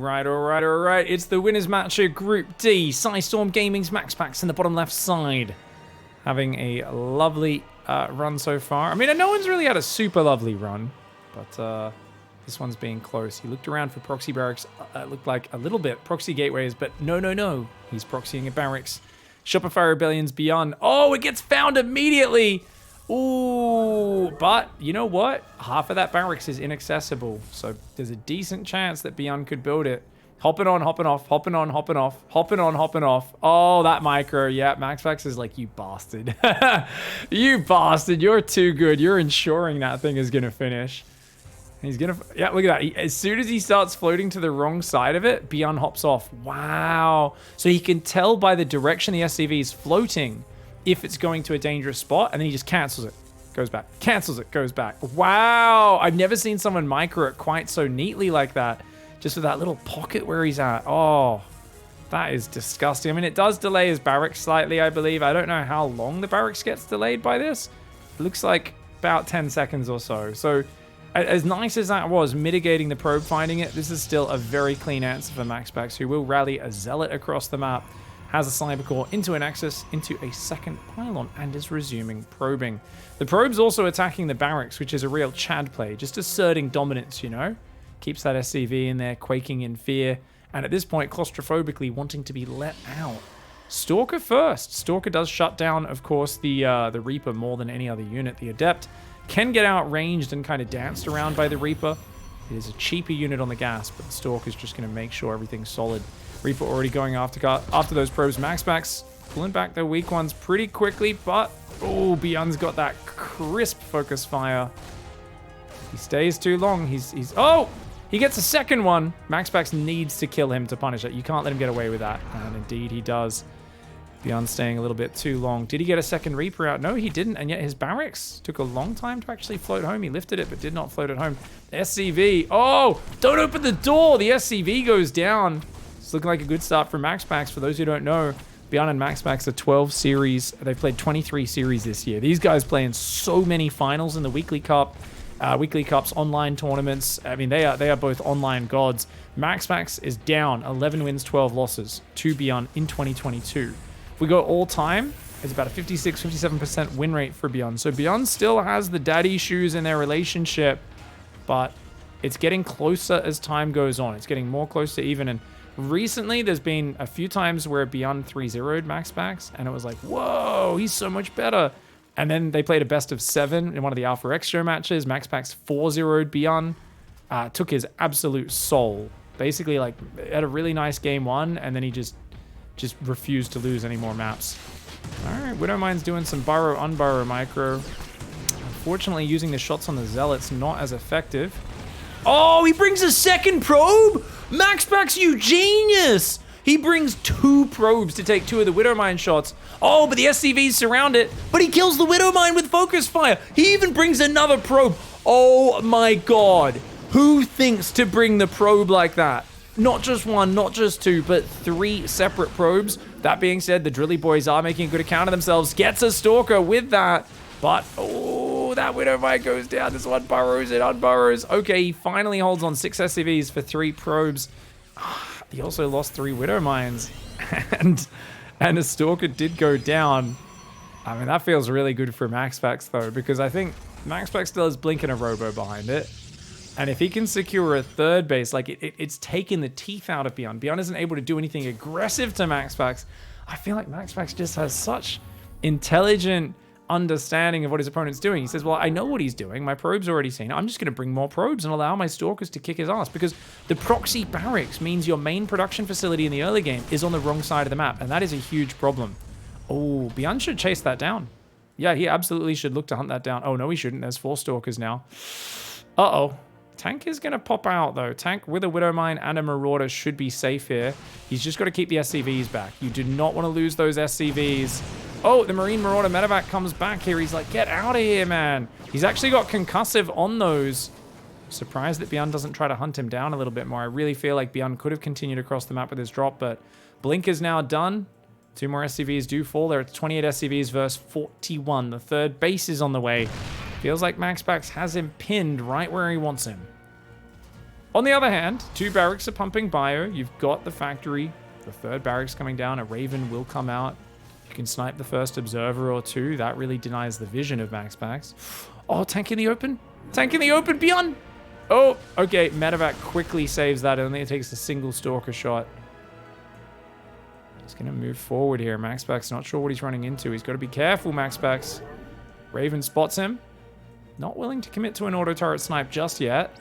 right. It's the winners match of Group D. Storm Gaming's MaxPax in the bottom left side. Having a lovely run so far. I mean, no one's really had a super lovely run, but this one's being close. He looked around for proxy barracks. Looked like a little bit proxy gateways, but no. He's proxying a barracks. Shopify Rebellion's Byun. Oh, it gets found immediately. Ooh, but you know what? Half of that barracks is inaccessible, so there's a decent chance that Byun could build it. Hopping on, hopping off, hopping on, hopping off, hopping on, hopping off. Oh, that micro. Yeah, MaxPax is like, you bastard. You bastard. You're too good. You're ensuring that thing is going to finish. He's going to... Yeah, look at that. As soon as he starts floating to the wrong side of it, Byun hops off. Wow. So he can tell by the direction the SCV is floating if it's going to a dangerous spot, and then he just cancels it. Goes back. Cancels it. Goes back. Wow. I've never seen someone micro it quite so neatly like that. Just with that little pocket where he's at. Oh, that is disgusting. I mean, it does delay his barracks slightly, I believe. I don't know how long the barracks gets delayed by this. It looks like about 10 seconds or so. So as nice as that was, mitigating the probe finding it, this is still a very clean answer for MaxPax, who will rally a Zealot across the map, has a Cyber Core into a Nexus, into a second pylon, and is resuming probing. The probe's also attacking the barracks, which is a real Chad play, just asserting dominance, you know? Keeps that SCV in there, quaking in fear, and at this point, claustrophobically wanting to be let out. Stalker first. Stalker does shut down, of course, the Reaper more than any other unit. The Adept can get outranged and kind of danced around by the Reaper. It is a cheaper unit on the gas, but the Stalker's just going to make sure everything's solid. Reaper already going after those probes. MaxPax pulling back their weak ones pretty quickly, but oh, Byun's got that crisp focus fire. He stays too long. He's oh! He gets a second one. MaxPax needs to kill him to punish it. You can't let him get away with that. And indeed he does. Byun staying a little bit too long. Did he get a second Reaper out? No, he didn't. And yet his barracks took a long time to actually float home. He lifted it, but did not float it home. SCV. Oh, don't open the door. The SCV goes down. It's looking like a good start for MaxPax. For those who don't know, Byun and MaxPax are 12 series. They've played 23 series this year. These guys play in so many finals in the Weekly Cup. Weekly Cups, online tournaments. I mean, they are both online gods. MaxPax is down 11 wins, 12 losses to Byun in 2022. If we go all time, it's about a 56-57% win rate for Byun. So Byun still has the daddy issues in their relationship, but it's getting closer as time goes on. It's getting more close to even. And recently, there's been a few times where Byun 3-0'd MaxPax, and it was like, whoa, he's so much better. And then they played a best of 7 in one of the Alpha Extra matches. MaxPax 4-0'd Byun, took his absolute soul. Basically, like, had a really nice game 1, and then he just refused to lose any more maps. All right, Widowmine's doing some burrow-unburrow micro. Unfortunately, using the shots on the Zealots not as effective. Oh, he brings a second probe? MaxPax, you genius! He brings 2 probes to take 2 of the Widowmine shots. Oh, but the SCVs surround it, but he kills the Widowmine with focus fire. He even brings another probe. Oh my god. Who thinks to bring the probe like that? Not just 1, not just 2, but 3 separate probes. That being said, the Drilly Boys are making a good account of themselves. Gets a Stalker with that. But, oh, that Widowmine goes down. This one burrows it, unburrows. Okay, he finally holds on 6 SCVs for 3 probes. He also lost 3 Widowmines, and a Stalker did go down. I mean, that feels really good for MaxPax, though, because I think MaxPax still has Blink and a Robo behind it. And if he can secure a 3rd base, like, it's taken the teeth out of Byun. Byun isn't able to do anything aggressive to MaxPax. I feel like MaxPax just has such intelligent understanding of what his opponent's doing. He says, well, I know what he's doing. My probe's already seen it. I'm just going to bring more probes and allow my Stalkers to kick his ass, because the proxy barracks means your main production facility in the early game is on the wrong side of the map, and that is a huge problem. Oh, Byun should chase that down. Yeah, he absolutely should look to hunt that down. Oh, no, he shouldn't. There's 4 Stalkers now. Uh-oh. Tank is going to pop out, though. Tank with a Widowmine and a Marauder should be safe here. He's just got to keep the SCVs back. You do not want to lose those SCVs. Oh, the Marine Marauder medevac comes back here. He's like, get out of here, man. He's actually got concussive on those. Surprised that Byun doesn't try to hunt him down a little bit more. I really feel like Byun could have continued across the map with his drop, but Blink is now done. 2 more SCVs do fall. There are 28 SCVs versus 41. The 3rd base is on the way. Feels like MaxPax has him pinned right where he wants him. On the other hand, 2 barracks are pumping bio. You've got the factory. The 3rd barracks coming down. A Raven will come out. You can snipe the first observer or 2. That really denies the vision of MaxPax. Oh, tank in the open. Tank in the open, Byun. Oh, okay. Medevac quickly saves that. It only takes a single Stalker shot. He's going to move forward here. MaxPax not sure what he's running into. He's got to be careful, MaxPax. Raven spots him. Not willing to commit to an auto turret snipe just yet.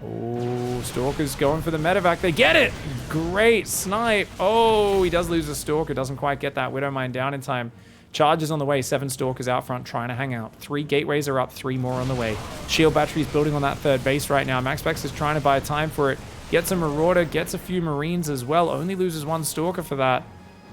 Oh, Stalker's going for the medevac. They get it! Great snipe. Oh, he does lose a Stalker. Doesn't quite get that Widowmine down in time. Charges on the way. 7 Stalkers out front trying to hang out. 3 gateways are up. 3 more on the way. Shield batteries building on that 3rd base right now. MaxPax is trying to buy time for it. Gets a Marauder. Gets a few Marines as well. Only loses 1 Stalker for that.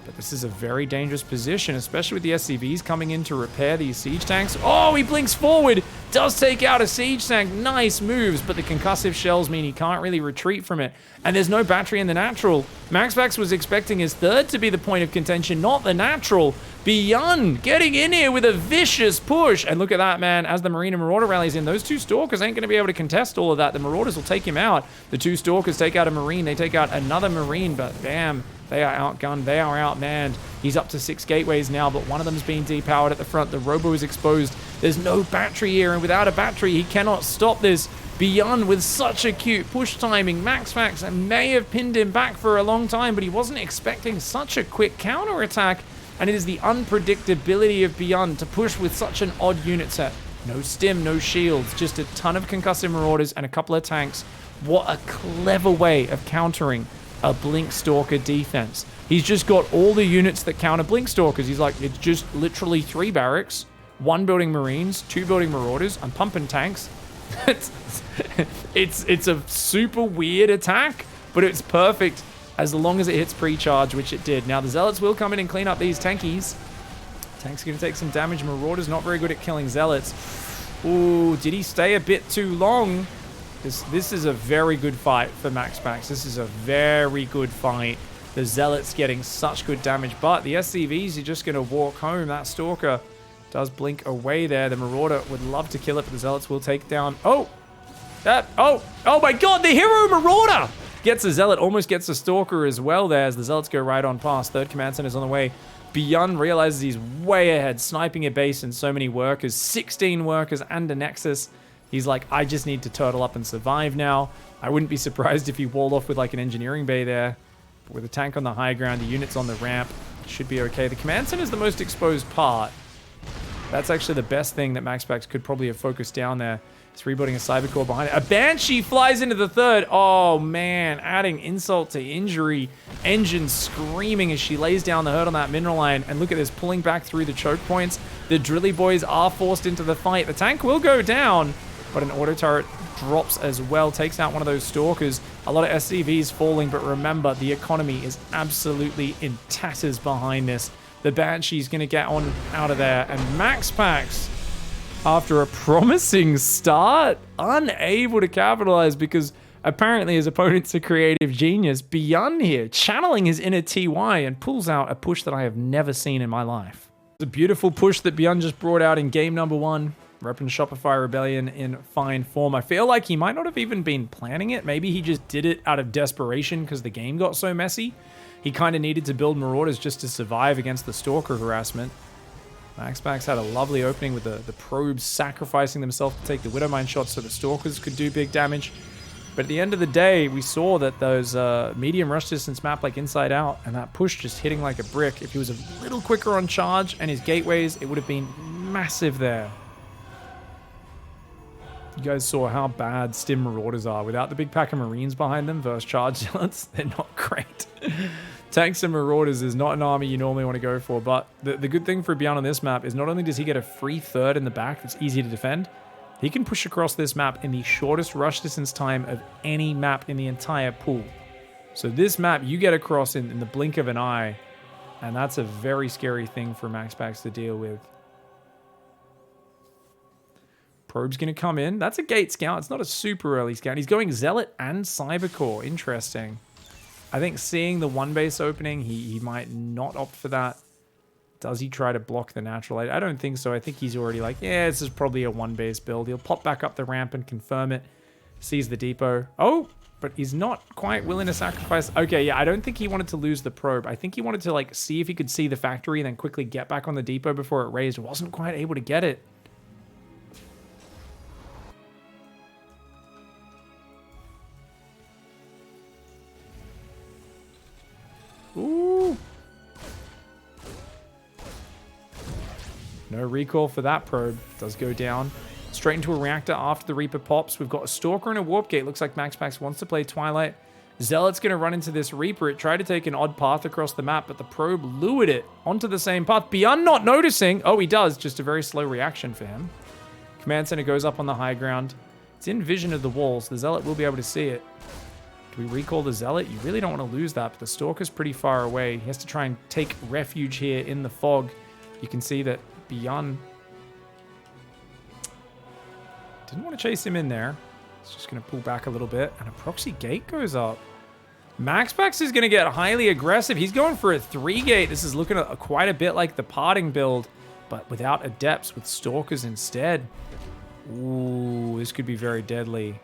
But this is a very dangerous position, especially with the SCVs coming in to repair these siege tanks. Oh, he blinks forward. Does take out a siege tank. Nice moves, but the concussive shells mean he can't really retreat from it. And there's no battery in the natural. MaxPax was expecting his 3rd to be the point of contention, not the natural. Byun getting in here with a vicious push. And look at that, man. As the Marine and Marauder rallies in, those 2 Stalkers ain't going to be able to contest all of that. The Marauders will take him out. The 2 Stalkers take out a Marine. They take out another Marine, but damn. They are outgunned. They are outmanned. He's up to 6 gateways now, but one of them's being depowered at the front. The Robo is exposed. There's no battery here, and without a battery, he cannot stop this. Byun with such a cute push timing. MaxPax may have pinned him back for a long time, but he wasn't expecting such a quick counterattack, and it is the unpredictability of Byun to push with such an odd unit set. No stim, no shields, just a ton of concussive Marauders and a couple of tanks. What a clever way of countering a Blink Stalker defense. He's just got all the units that counter Blink Stalkers. He's like, it's just literally 3 barracks, 1 building Marines, 2 building Marauders. I'm pumping tanks. it's a super weird attack, but it's perfect as long as it hits pre-charge, which it did. Now the Zealots will come in and clean up these tankies. Tank's going to take some damage. Marauders not very good at killing Zealots. Ooh, did he stay a bit too long? This is a very good fight for MaxPax. This is a very good fight. The Zealots getting such good damage, but the SCVs are just going to walk home. That Stalker does blink away there. The Marauder would love to kill it, but the Zealots will take down... Oh my god, the Hero Marauder gets a Zealot, almost gets a Stalker as well there as the Zealots go right on past. 3rd Command Center is on the way. Byun realizes he's way ahead, sniping a base and so many workers. 16 workers and a Nexus. He's like, I just need to turtle up and survive now. I wouldn't be surprised if he walled off with like an engineering bay there. But with a tank on the high ground, the units on the ramp, should be okay. The command center is the most exposed part. That's actually the best thing that MaxPax could probably have focused down there. He's rebuilding a Cybercore behind it. A Banshee flies into the 3rd. Oh, man. Adding insult to injury. Engine screaming as she lays down the hurt on that mineral line. And look at this, pulling back through the choke points. The Drilly Boys are forced into the fight. The tank will go down, but an auto turret drops as well. Takes out one of those Stalkers. A lot of SCVs falling, but remember, the economy is absolutely in tatters behind this. The Banshee's going to get on out of there. And MaxPax, after a promising start, unable to capitalize because apparently his opponent's a creative genius. Byun here, channeling his inner TY and pulls out a push that I have never seen in my life. The beautiful push that Byun just brought out in game number 1. Repping Shopify Rebellion in fine form. I feel like he might not have even been planning it. Maybe he just did it out of desperation because the game got so messy. He kind of needed to build Marauders just to survive against the Stalker harassment. MaxPax had a lovely opening with the probes sacrificing themselves to take the Widowmine shots so the Stalkers could do big damage. But at the end of the day, we saw that those medium rush distance map like Inside Out, and that push just hitting like a brick. If he was a little quicker on charge and his gateways, it would have been massive there. You guys saw how bad Stim Marauders are. Without the big pack of Marines behind them versus Charge Zealots, they're not great. Tanks and Marauders is not an army you normally want to go for, but the good thing for Byun on this map is not only does he get a free 3rd in the back that's easy to defend, he can push across this map in the shortest rush distance time of any map in the entire pool. So this map, you get across in the blink of an eye, and that's a very scary thing for MaxPax to deal with. Probe's going to come in. That's a gate scout. It's not a super early scout. He's going Zealot and Cybercore. Interesting. I think seeing the 1 base opening, he might not opt for that. Does he try to block the natural? I don't think so. I think he's already like, yeah, this is probably a 1 base build. He'll pop back up the ramp and confirm it. Sees the depot. Oh, but he's not quite willing to sacrifice. Okay, yeah, I don't think he wanted to lose the probe. I think he wanted to, like, see if he could see the factory and then quickly get back on the depot before it raised. Wasn't quite able to get it. Ooh. No recall for that probe. Does go down. Straight into a reactor after the Reaper pops. We've got a Stalker and a Warp Gate. Looks like MaxPax wants to play Twilight. Zealot's going to run into this Reaper. It tried to take an odd path across the map, but the probe lured it onto the same path. Byun not noticing. Oh, he does. Just a very slow reaction for him. Command Center goes up on the high ground. It's in vision of the walls. The Zealot will be able to see it. Do we recall the Zealot? You really don't want to lose that, but the Stalker's pretty far away. He has to try and take refuge here in the fog. You can see that Byun didn't want to chase him in there. It's just going to pull back a little bit, and a proxy gate goes up. MaxPax is going to get highly aggressive. He's going for a 3-gate. This is looking quite a bit like the parting build, but without adepts, with Stalkers instead. Ooh, this could be very deadly.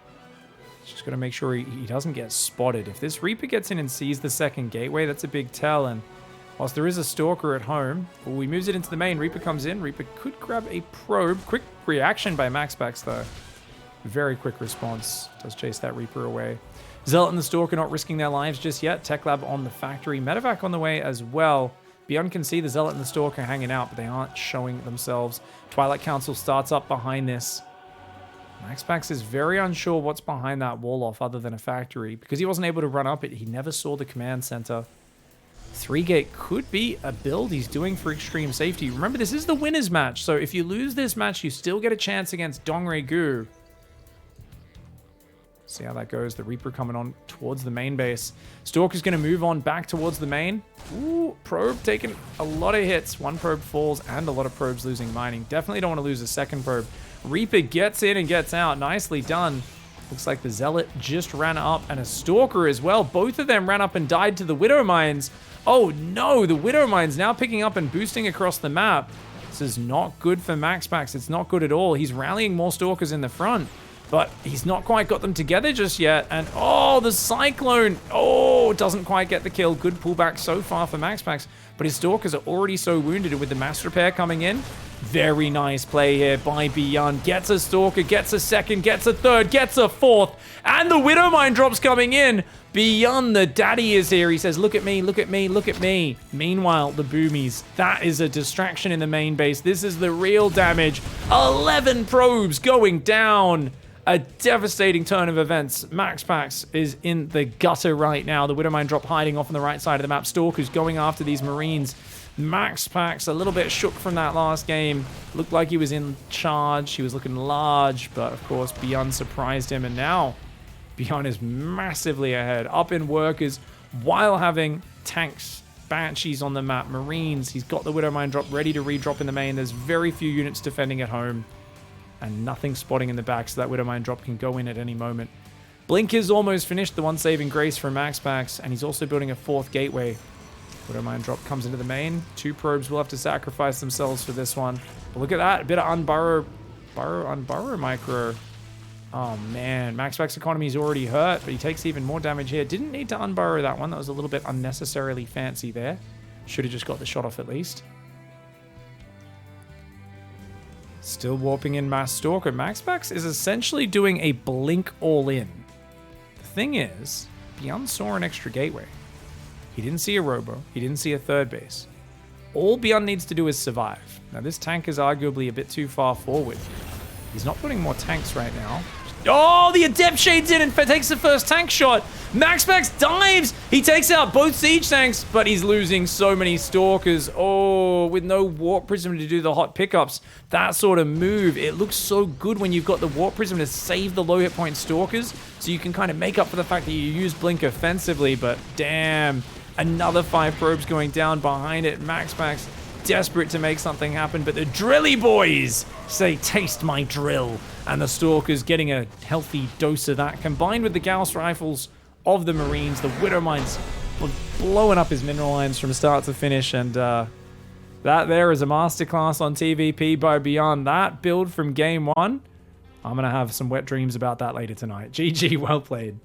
Just got to make sure he doesn't get spotted. If this Reaper gets in and sees the second gateway, that's a big tell. And whilst there is a Stalker at home, he moves it into the main. Reaper comes in. Reaper could grab a probe. Quick reaction by MaxPax, though. Very quick response. Does chase that Reaper away. Zealot and the Stalker not risking their lives just yet. Tech Lab on the factory. Medevac on the way as well. Byun can see the Zealot and the Stalker hanging out, but they aren't showing themselves. Twilight Council starts up behind this. MaxPax is very unsure what's behind that wall off other than a factory. Because he wasn't able to run up it, he never saw the command center. 3-gate could be a build he's doing for extreme safety. Remember, this is the winner's match, so if you lose this match, you still get a chance against Dongre Gu. See how that goes. The Reaper coming on towards the main base. Stalker's going to move on back towards the main. Ooh, probe taking a lot of hits. One probe falls and a lot of probes losing mining. Definitely don't want to lose a second probe. Reaper gets in and gets out. Nicely done. Looks like the Zealot just ran up and a Stalker as well. Both of them ran up and died to the Widow Mines. Oh no, the Widow Mines now picking up and boosting across the map. This is not good for MaxPax. It's not good at all. He's rallying more Stalkers in the front, but he's not quite got them together just yet. And oh, the Cyclone. Oh, doesn't quite get the kill. Good pullback so far for MaxPax, but his Stalkers are already so wounded. With the mass repair coming in, very nice play here by Byun. Gets a Stalker, gets a second, gets a third, gets a fourth, and the Widow Mine drops coming in. Byun, the daddy, is here. He says, look at me, look at me, look at me. Meanwhile, the Boomies, that is a distraction in the main base. This is the real damage. 11 probes going down. A devastating turn of events. MaxPax is in the gutter right now. The Widow Mine drop hiding off on the right side of the map. Stalker's going after these Marines. MaxPax a little bit shook from that last game. Looked like he was in charge. He was looking large, but of course Byun surprised him, and now Byun is massively ahead. Up in workers while having tanks, Banshees on the map, Marines. He's got the Widow Mine drop ready to redrop in the main. There's very few units defending at home and nothing spotting in the back, so that Widow Mine drop can go in at any moment. Blink is almost finished, the one saving grace for MaxPax, and he's also building a 4th gateway. Widow Mine drop comes into the main. 2 probes will have to sacrifice themselves for this one. But look at that. A bit of unburrow micro. Oh man, MaxPax economy is already hurt, but he takes even more damage here. Didn't need to unburrow that one. That was a little bit unnecessarily fancy there. Should have just got the shot off at least. Still warping in mass Stalker. MaxPax is essentially doing a blink all in. The thing is, Byun saw an extra gateway. He didn't see a robo. He didn't see a third base. All Byun needs to do is survive. Now, this tank is arguably a bit too far forward. He's not putting more tanks right now. Oh, the Adept shades in and takes the first tank shot. MaxPax dives. He takes out both siege tanks, but he's losing so many Stalkers. Oh, with no Warp Prism to do the hot pickups. That sort of move, it looks so good when you've got the Warp Prism to save the low hit point Stalkers, so you can kind of make up for the fact that you use Blink offensively, but damn. Another 5 probes going down behind it. MaxPax desperate to make something happen, but the Drilly boys say, taste my drill. And the Stalker's getting a healthy dose of that, combined with the Gauss rifles of the Marines. The Widow Mines blowing up his mineral lines from start to finish, and that there is a masterclass on TVP by Byun. That build from game 1, I'm going to have some wet dreams about that later tonight. GG, well played.